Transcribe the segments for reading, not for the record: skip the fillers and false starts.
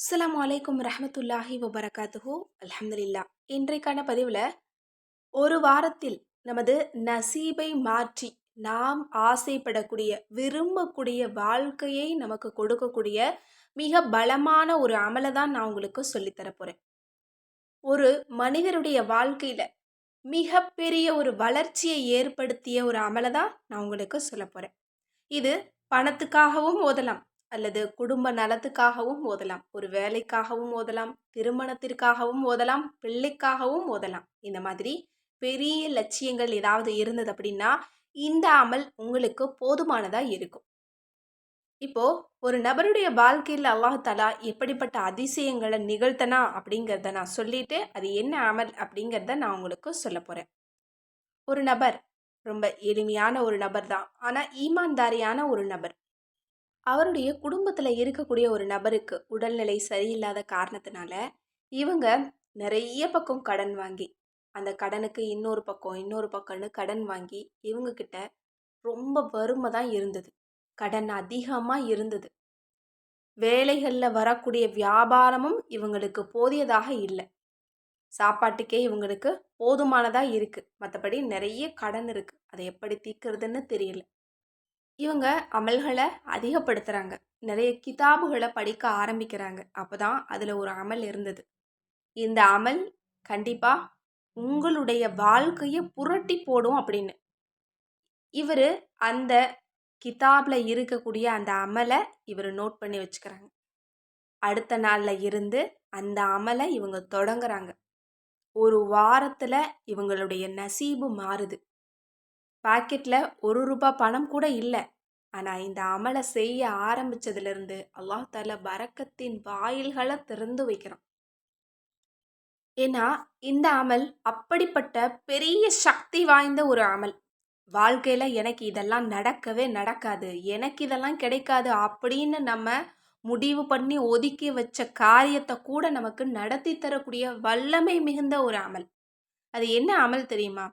அஸ்ஸலாமு அலைக்கும் ரஹ்மத்துல்லாஹி வபரகாத்துஹு. அல்ஹம்துலில்லாஹ். இன்றைக்கான பதிவில் ஒரு வாரத்தில் நமது நசீபை மாற்றி நாம் ஆசைப்படக்கூடிய விரும்பக்கூடிய வாழ்க்கையை நமக்கு கொடுக்கக்கூடிய மிக பலமான ஒரு அமலை தான் நான் உங்களுக்கு சொல்லித்தர போகிறேன். ஒரு மனிதருடைய வாழ்க்கையில் மிகப்பெரிய ஒரு வளர்ச்சியை ஏற்படுத்திய ஒரு அமலை தான் நான் உங்களுக்கு சொல்ல போகிறேன். இது பணத்துக்காகவும் ஓதலாம், அல்லது குடும்ப நலத்துக்காகவும் ஓதலாம், ஒரு வேலைக்காகவும் ஓதலாம், திருமணத்திற்காகவும் ஓதலாம், பிள்ளைக்காகவும் ஓதலாம். இந்த மாதிரி பெரிய லட்சியங்கள் ஏதாவது இருந்தது அப்படின்னா இந்த அமல் உங்களுக்கு போதுமானதா இருக்கும். இப்போ ஒரு நபருடைய வாழ்க்கையில் அல்லாஹ் தஆலா எப்படிப்பட்ட அதிசயங்களை நிகழ்த்தனா அப்படிங்கிறத நான் சொல்லிட்டு அது என்ன அமல் அப்படிங்கிறத நான் உங்களுக்கு சொல்ல போறேன். ஒரு நபர் ரொம்ப எளிமையான ஒரு நபர் தான், ஆனா ஈமான்தாரியான ஒரு நபர். அவருடைய குடும்பத்தில் இருக்கக்கூடிய ஒரு நபருக்கு உடல்நிலை சரியில்லாத காரணத்தினால இவங்க நிறைய பக்கம் கடன் வாங்கி, அந்த கடனுக்கு இன்னொரு பக்கம்னு கடன் வாங்கி இவங்க கிட்ட ரொம்ப வறுமை தான் இருந்தது. கடன் அதிகமாக இருந்தது. வேலைகளில் வரக்கூடிய வியாபாரமும் இவங்களுக்கு போதியதாக இல்லை. சாப்பாட்டுக்கே இவங்களுக்கு போதுமானதாக இருக்குது, மற்றபடி நிறைய கடன் இருக்குது. அதை எப்படி தீர்க்கிறதுன்னு தெரியல. இவங்க அமல்களை அதிகப்படுத்துகிறாங்க, நிறைய கிதாபுகளை படிக்க ஆரம்பிக்கிறாங்க. அப்போ தான் அதில் ஒரு அமல் இருந்தது. இந்த அமல் கண்டிப்பாக உங்களுடைய வாழ்க்கையை புரட்டி போடும் அப்படின்னு. இவர் அந்த கிதாபில் இருக்கக்கூடிய அந்த அமலை இவர் நோட் பண்ணி வச்சுக்கிறாங்க. அடுத்த நாளில் இருந்து அந்த அமலை இவங்க தொடங்குறாங்க. ஒரு வாரத்தில் இவங்களுடைய நசீபு மாறுது. பாக்கெட்டில் ₹1 பணம் கூட இல்லை. ஆனால் இந்த அமலை செய்ய ஆரம்பித்ததுலேருந்து அல்லாஹ் தஆலா பரக்கத்தின் வாயில்களை திறந்து வைக்கிறான். ஏன்னா இந்த அமல் அப்படிப்பட்ட பெரிய சக்தி வாய்ந்த ஒரு அமல். வாழ்க்கையில் எனக்கு இதெல்லாம் நடக்கவே நடக்காது, எனக்கு இதெல்லாம் கிடைக்காது அப்படின்னு நம்ம முடிவு பண்ணி ஒதுக்கி வச்ச காரியத்தை கூட நமக்கு நடத்தி தரக்கூடிய வல்லமை மிகுந்த ஒரு அமல். அது என்ன அமல் தெரியுமா?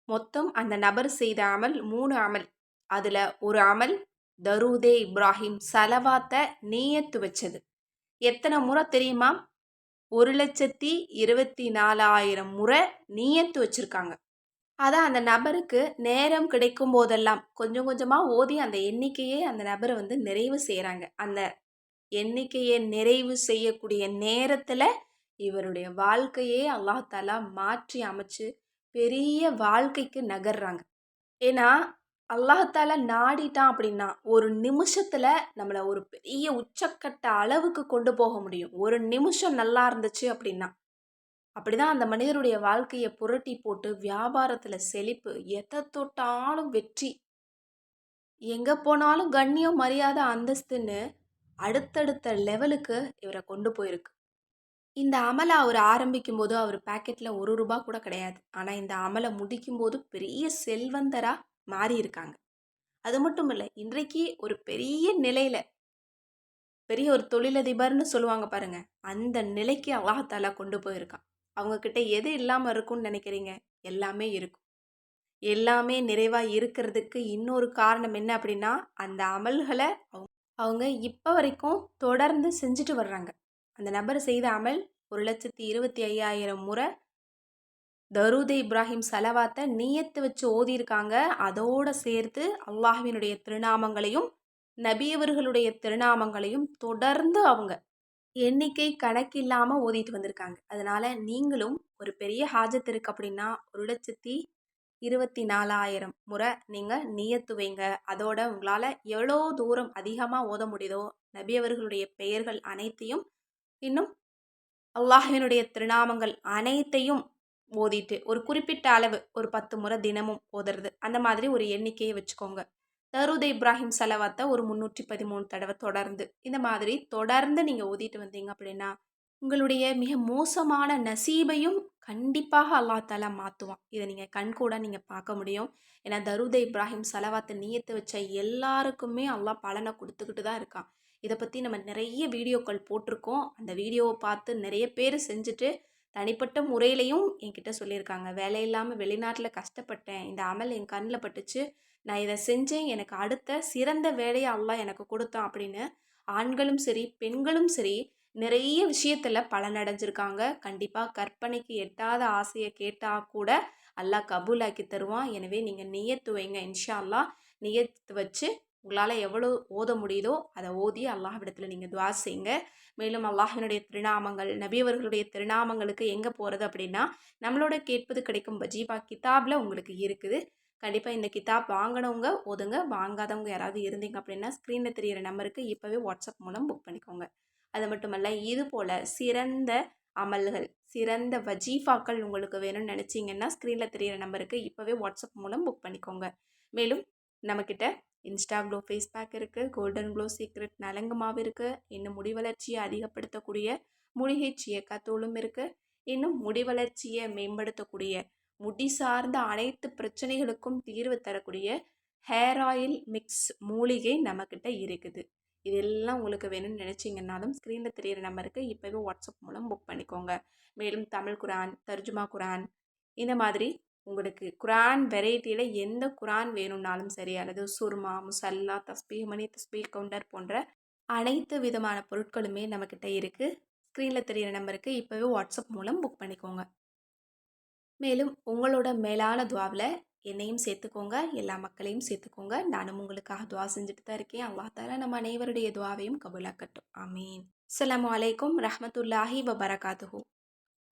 மொத்தம் அந்த நபர் செய்த அமல் 3 அமல். அதில் ஒரு அமல் தரூதே இப்ராஹிம் சலவாத்தை நீயத்து வச்சது. எத்தனை முறை தெரியுமா? 1,24,000 முறை நீயத்து வச்சிருக்காங்க. அதான் அந்த நபருக்கு நேரம் கிடைக்கும் போதெல்லாம் கொஞ்சம் கொஞ்சமாக ஓதி அந்த எண்ணிக்கையை அந்த நபரை நிறைவு செய்கிறாங்க. அந்த எண்ணிக்கையை நிறைவு செய்யக்கூடிய நேரத்தில் இவருடைய வாழ்க்கையே அல்லாஹ் தஆலா மாற்றி அமைச்சு பெரிய வாழ்க்கைக்கு நகர்றாங்க. ஏன்னா அல்லாஹ் தஆலா நாடிட்டான் அப்படின்னா ஒரு நிமிஷத்தில் நம்மளை ஒரு பெரிய உச்சக்கட்ட அளவுக்கு கொண்டு போக முடியும். ஒரு நிமிஷம் நல்லா இருந்துச்சு அப்படின்னா அப்படிதான் அந்த மனிதருடைய வாழ்க்கையை புரட்டி போட்டு வியாபாரத்தில் செழிப்பு, எதை தொட்டாலும் வெற்றி, எங்கே போனாலும் கண்ணியம் மரியாதை அந்தஸ்துன்னு அடுத்தடுத்த லெவலுக்கு இவரை கொண்டு போயிருக்கு. இந்த அமலை அவர் ஆரம்பிக்கும் போது அவர் பாக்கெட்டில் ₹1 கூட கிடையாது. ஆனால் இந்த அமலை முடிக்கும் போது பெரிய செல்வந்தராக மாறி இருக்காங்க. அது மட்டும் இல்லை, இன்றைக்கு ஒரு பெரிய நிலையில் பெரிய ஒரு தொழிலதிபர்னு சொல்லுவாங்க பாருங்க, அந்த நிலைக்கு அல்லாஹ் தஆலா கொண்டு போயிருக்கான். அவங்க கிட்ட எது இல்லாமல் இருக்கும்னு நினைக்கிறீங்க? எல்லாமே இருக்கும். எல்லாமே நிறைவாக இருக்கிறதுக்கு இன்னொரு காரணம் என்ன அப்படின்னா அந்த அமல்களை அவங்க இப்போ வரைக்கும் தொடர்ந்து செஞ்சுட்டு வர்றாங்க. அந்த நபர் செய்த அமல் 1,25,000 முறை தரூதே இப்ராஹிம் சலவாத்தை நீயத்து வச்சு ஓதியிருக்காங்க. அதோடு சேர்த்து அல்லாஹ்வினுடைய திருநாமங்களையும் நபியவர்களுடைய திருநாமங்களையும் தொடர்ந்து அவங்க எண்ணிக்கை கணக்கில்லாமல் ஓதிட்டு வந்திருக்காங்க. அதனால் நீங்களும் ஒரு பெரிய ஹாஜத் இருக்குது அப்படின்னா 1,24,000 முறை நீங்கள் நியத்து வைங்க. அதோட உங்களால் எவ்வளோ தூரம் அதிகமாக ஓத முடியுதோ நபியவர்களுடைய பெயர்கள் அனைத்தையும், இன்னும் அல்லாஹ்வினுடைய திருநாமங்கள் அனைத்தையும் ஓதிட்டு ஒரு குறிப்பிட்ட அளவு ஒரு 10 முறை தினமும் ஓதுறது, அந்த மாதிரி ஒரு எண்ணிக்கையை வச்சுக்கோங்க. தரூத் இப்ராஹிம் சலவாத்தை ஒரு 313 தடவை தொடர்ந்து, இந்த மாதிரி தொடர்ந்து நீங்கள் ஓதிட்டு வந்தீங்க அப்படின்னா உங்களுடைய மிக மோசமான நசீபையும் கண்டிப்பாக அல்லாஹ் தஆலா மாற்றுவான். இதை நீங்கள் கண்கூட நீங்கள் பார்க்க முடியும். ஏன்னா தரூத் இப்ராஹிம் சலவாத்தை நியத்து வச்ச எல்லாருக்குமே அல்லாஹ் பலனை கொடுத்துக்கிட்டு தான் இருக்கான். இதை பற்றி நம்ம நிறைய வீடியோக்கள் போட்டிருக்கோம். அந்த வீடியோவை பார்த்து நிறைய பேர் செஞ்சுட்டு தனிப்பட்ட முறையிலையும் என்கிட்ட சொல்லியிருக்காங்க. வேலை இல்லாமல் வெளிநாட்டில் கஷ்டப்பட்டேன், இந்த அமல் என் கண்ணில் பட்டுச்சு, நான் இதை செஞ்சேன், எனக்கு அடுத்த சிறந்த வேலையை அல்லாஹ் எனக்கு கொடுத்தான் அப்படின்னு ஆண்களும் சரி பெண்களும் சரி நிறைய விஷயத்துல பலனடைஞ்சிருக்காங்க. கண்டிப்பா கற்பனைக்கு எட்டாத ஆசைய கேட்டா கூட அல்லாஹ் கபூலாக்கி தருவான். எனவே நீங்க நியத்து வைங்க. இன்ஷா அல்லாஹ் நியத்து வச்சு உங்களால எவ்வளோ ஓத முடியுதோ அத ஓதி அல்லாஹ்விடத்துல நீங்க துஆ செய்யுங்க. மேலும் அல்லாஹ்வினுடைய திருநாமங்கள், நபி அவர்களுடைய திருநாமங்களுக்கு எங்க போறது அப்படின்னா, நம்மளோட கேட்பது கிடைக்கும் வஜீபா கிதாப்ல உங்களுக்கு இருக்குது. கண்டிப்பா இந்த கிதாப் வாங்குனவங்க ஓதுங்க. வாங்காதவங்க யாராவது இருந்தீங்க அப்படின்னா, ஸ்க்ரீன்ல தெரியிற நம்பருக்கு இப்பவே வாட்ஸ்அப் மூலம் புக் பண்ணிக்கோங்க. அது மட்டுமல்ல, இது போல சிறந்த அமல்கள், சிறந்த வஜீஃபாக்கள் உங்களுக்கு வேணும்னு நினச்சிங்கன்னா, ஸ்க்ரீன்ல தெரியிற நம்பருக்கு இப்பவே வாட்ஸ்அப் மூலம் புக் பண்ணிக்கோங்க. மேலும் நம்மக்கிட்ட இன்ஸ்டா க்ளோ ஃபேஸ் பேக் இருக்குது, கோல்டன் க்ளோ சீக்ரெட் நலங்கு மாவு இருக்குது, இன்னும் முடி வளர்ச்சியை அதிகப்படுத்தக்கூடிய மூலிகை சீயக்காத்தூளும் இருக்குது, இன்னும் முடி வளர்ச்சியை மேம்படுத்தக்கூடிய முடி சார்ந்த அனைத்து பிரச்சனைகளுக்கும் தீர்வு தரக்கூடிய ஹேர் ஆயில் மிக்ஸ் மூலிகை நம்மக்கிட்ட இருக்குது. இதெல்லாம் உங்களுக்கு வேணும்னு நினச்சிங்கன்னாலும் ஸ்க்ரீனில் தெரியிற நம்பருக்கு இப்போவே வாட்ஸ்அப் மூலம் புக் பண்ணிக்கோங்க. மேலும் தமிழ் குரான், தர்ஜுமா குரான், இந்த மாதிரி உங்களுக்கு குரான் வெரைட்டியில் எந்த குரான் வேணும்னாலும் சரி, அல்லது சுர்மா, முசல்லா, தஸ்பீஹ் மணி, தஸ்பீஹ் கவுண்டர் போன்ற அனைத்து விதமான பொருட்களுமே நம்மக்கிட்ட இருக்குது. ஸ்க்ரீனில் தெரியிற நம்பருக்கு இப்போவே வாட்ஸ்அப் மூலம் புக் பண்ணிக்கோங்க. மேலும் உங்களோட மேலான துவாவில் என்னையும் சேர்த்துக்கோங்க, எல்லா மக்களையும் சேர்த்துக்கோங்க. நானும் உங்களுக்காக துவா செஞ்சுட்டு தான் இருக்கேன். அல்லாஹ் தாலா நம்ம அனைவருடைய துவாவையும் கபூலாக்கட்டும். ஆமீன். அஸ்ஸலாமு அலைக்கும் ரஹ்மத்துல்லாஹி வபரகாத்துஹு.